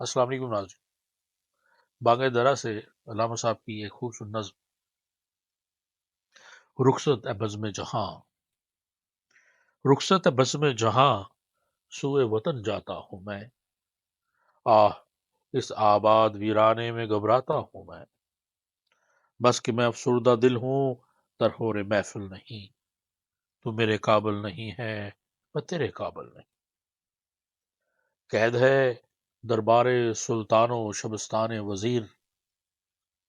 السلام علیکم ناظرین، بانگ درا سے علامہ صاحب کی ایک خوبصورت نظم رخصت ہے بزم جہاں. رخصت ہے بزم جہاں، سوئے وطن جاتا ہوں میں. آہ، اس آباد ویرانے میں گھبراتا ہوں میں. بس کہ میں افسردہ دل ہوں، ترہور محفل نہیں. تو میرے قابل نہیں ہے، میں تیرے قابل نہیں. قید ہے دربار سلطان و شبستان وزیر،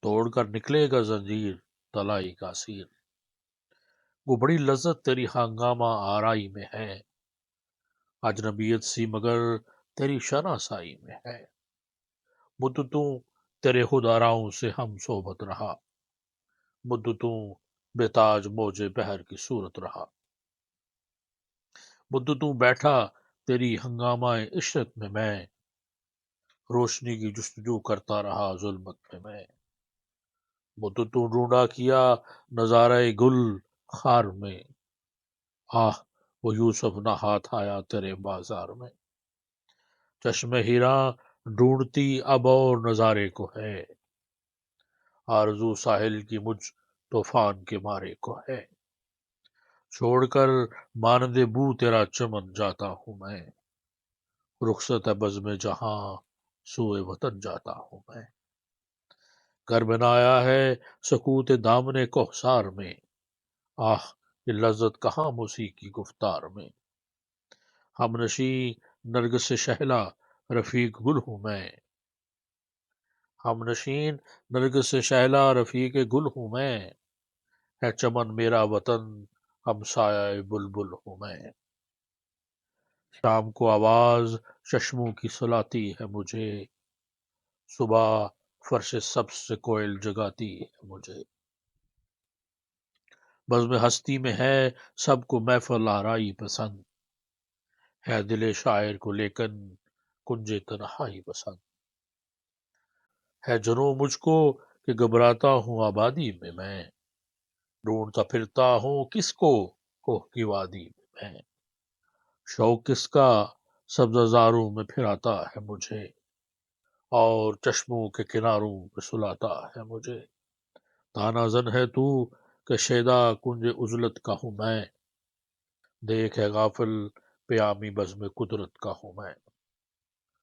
توڑ کر نکلے گا زنجیر طلائی کا اسیر. وہ بڑی لذت تیری ہنگامہ آرائی میں ہے، اجنبیت سی مگر تیری شناسائی میں ہے. مدتوں تیرے خود آراؤں سے ہم صحبت رہا، مدتوں بے تاج موج بحر کی صورت رہا. مدتوں بیٹھا تیری ہنگامہ عشرت میں روشنی کی جستجو کرتا رہا ظلمت میں. مدتوں ڈھونڈا کیا نظارہ گل خار میں، آہ وہ یوسف نہ ہاتھ آیا تیرے بازار میں. چشم ہیراں ڈھونڈتی اب اور نظارے کو ہے، آرزو ساحل کی مجھ طوفان کے مارے کو ہے. چھوڑ کر مانند بو تیرا چمن جاتا ہوں میں، رخصت ہے بزم جہاں، سوئے وطن جاتا ہوں میں. گھر بنایا ہے سکوت دامن کوثار میں، آہ یہ لذت کہاں موسیقی گفتار میں. ہم نشیں نرگس شہلا رفیق گل ہوں میں، ہم نشین نرگس شہلا رفیق گل ہوں میں. ہے چمن میرا وطن، ہمسایہ بلبل ہوں میں. شام کو آواز چشموں کی سلاتی ہے مجھے، صبح فرش سبز سے کوئل جگاتی ہے مجھے. بزم ہستی میں ہے سب کو محفل آرائی پسند، ہے دل شاعر کو لیکن کنج تنہائی پسند. ہے جنوں مجھ کو کہ گھبراتا ہوں آبادی میں ڈھونڈتا پھرتا ہوں کس کو کوہ کی وادی میں. شوق کس کا سبزہ زاروں میں پھراتا ہے مجھے، اور چشموں کے کناروں پہ سلاتا ہے مجھے. تانا زن ہے تو کہ شیدا کنج عزلت کا ہوں میں، دیکھ ہے غافل پیامی بزم قدرت کا ہوں میں.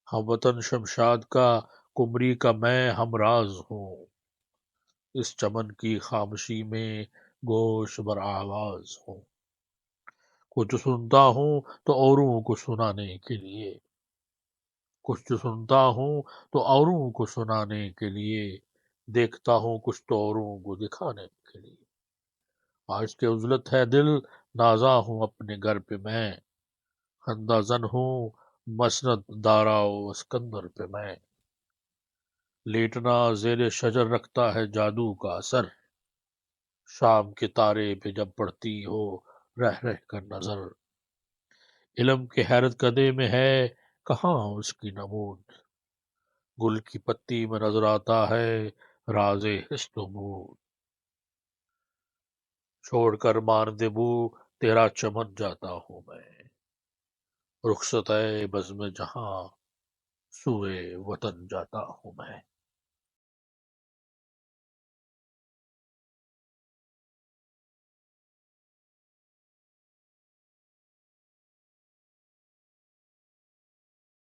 ہم وطن شمشاد کا کمری کا میں ہم راز ہوں، اس چمن کی خاموشی میں گوش بر آواز ہوں. کچھ سنتا ہوں تو اوروں کو سنانے کے لیے، کچھ سنتا ہوں تو اوروں کو سنانے کے لیے، دیکھتا ہوں کچھ تو اوروں کو دکھانے کے لیے. آج کے عزلت ہے دل نازا ہوں اپنے گھر پہ میں، خندہ زن ہوں مسند دارا و اسکندر پہ میں. لیٹنا زیر شجر رکھتا ہے جادو کا اثر، شام کے تارے پہ جب پڑتی ہو رہ رہ کر نظر. علم کے حیرت کدے میں ہے کہاں اس کی نمود، گل کی پتی میں نظر آتا ہے راز حسن و مود. چھوڑ کر ماند بو تیرا چمن جاتا ہوں میں، رخصت ہے بزم جہاں، سوئے وطن جاتا ہوں میں.